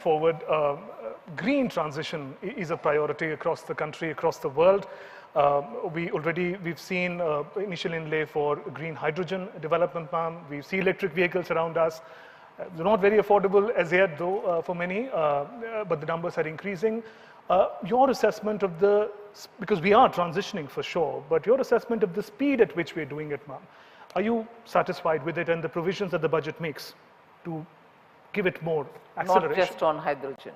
forward, green transition is a priority across the country, across the world. We've seen initial inlay for green hydrogen development, ma'am. We see electric vehicles around us. They're not very affordable as yet, though, for many, but the numbers are increasing. Your assessment of because we are transitioning for sure, but your assessment of the speed at which we're doing it, ma'am. Are you satisfied with it and the provisions that the budget makes to give it more acceleration? Not just on hydrogen.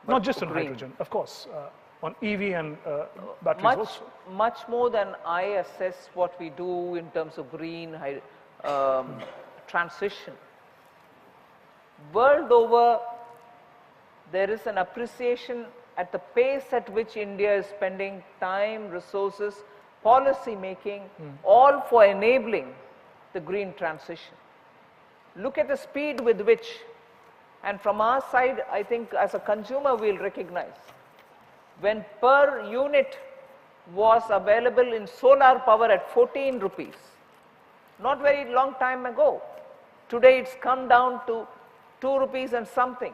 Not just on hydrogen, of course. On EV and batteries also. Much more than I assess what we do in terms of green transition. World over, there is an appreciation at the pace at which India is spending time, resources, policy making, all for enabling the green transition. Look at the speed with which, and from our side, I think as a consumer we'll recognize, when per unit was available in solar power at 14 rupees, not very long time ago. Today it's come down to 2 rupees and something.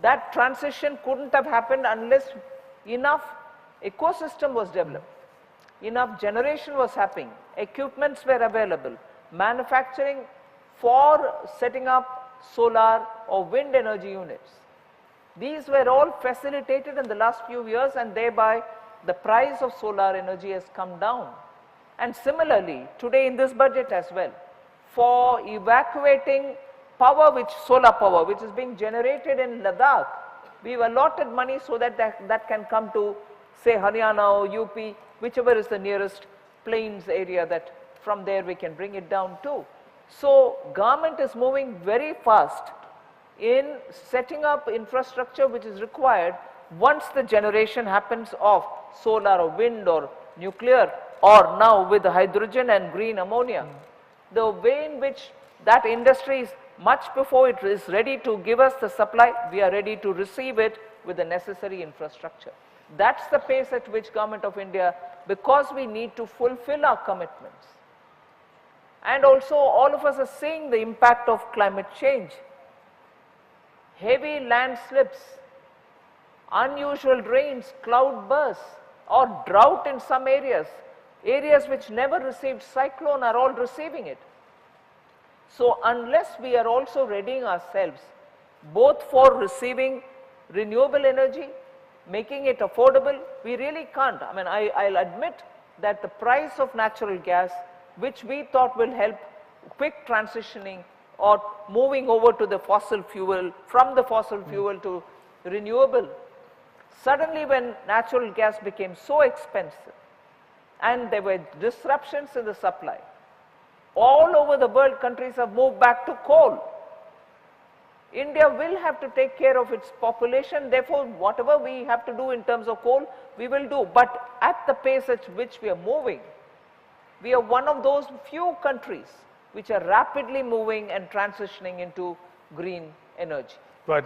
That transition couldn't have happened unless enough ecosystem was developed, enough generation was happening, equipments were available, manufacturing for setting up solar or wind energy units. These were all facilitated in the last few years, and thereby the price of solar energy has come down. And similarly, today in this budget as well, for evacuating solar power which is being generated in Ladakh, we've allotted money so that that can come to, say, Haryana or UP, whichever is the nearest plains area, that from there we can bring it down too. So government is moving very fast in setting up infrastructure which is required once the generation happens of solar or wind or nuclear, or now with hydrogen and green ammonia. The way in which that industry is, much before it is ready to give us the supply, we are ready to receive it with the necessary infrastructure. That's the pace at which Government of India, because we need to fulfill our commitments. And also all of us are seeing the impact of climate change. Heavy landslips, unusual rains, cloud bursts, or drought in some areas. Areas which never received cyclone are all receiving it. So unless we are also readying ourselves both for receiving renewable energy, making it affordable, we really can't. I mean, I'll admit that the price of natural gas, which we thought will help quick transitioning or moving over to the fossil fuel, from the fossil fuel to renewable, suddenly when natural gas became so expensive and there were disruptions in the supply, all over the world countries have moved back to coal. India will have to take care of its population, therefore whatever we have to do in terms of coal, we will do. But at the pace at which we are moving, we are one of those few countries which are rapidly moving and transitioning into green energy. Right.